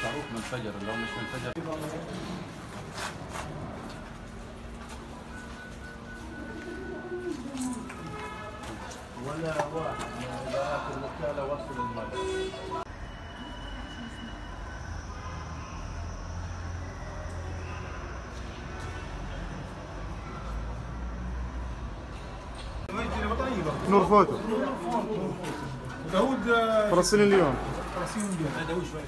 صاروخ منفجر، لو مش منفجر ولا واحد من إدارات الوكالة وصل المركز. نور فوتو داوود فلسطين اليوم. داوود شوي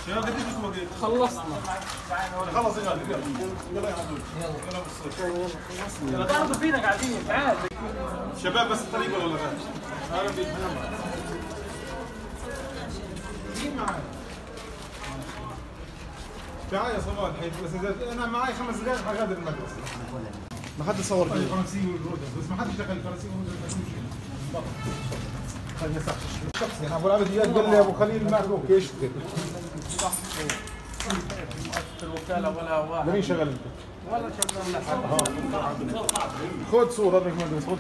شباب قديش انتم وقت؟ خلصنا خلص يا غالي يلا يا عبدول يلا بالصيف يلا تعرضوا فينا قاعدين تعال شباب بس الطريق ولا غير؟ عربي مين معاي؟ تعال يا صباح الحين بس انا معي 5 دقائق حغادر المدرسه ما حد صور فيه. الفرنسي والرودا بس ما حد شغل الفرنسي والرودا خليني صح شخصي انا ابو العبد اياد قال لي ابو خليل معكم ايش صح مؤسسة الوكالة ولا واحد. لمين شغل انت؟ ولا شغلنا حد. خذ صورة بدك ما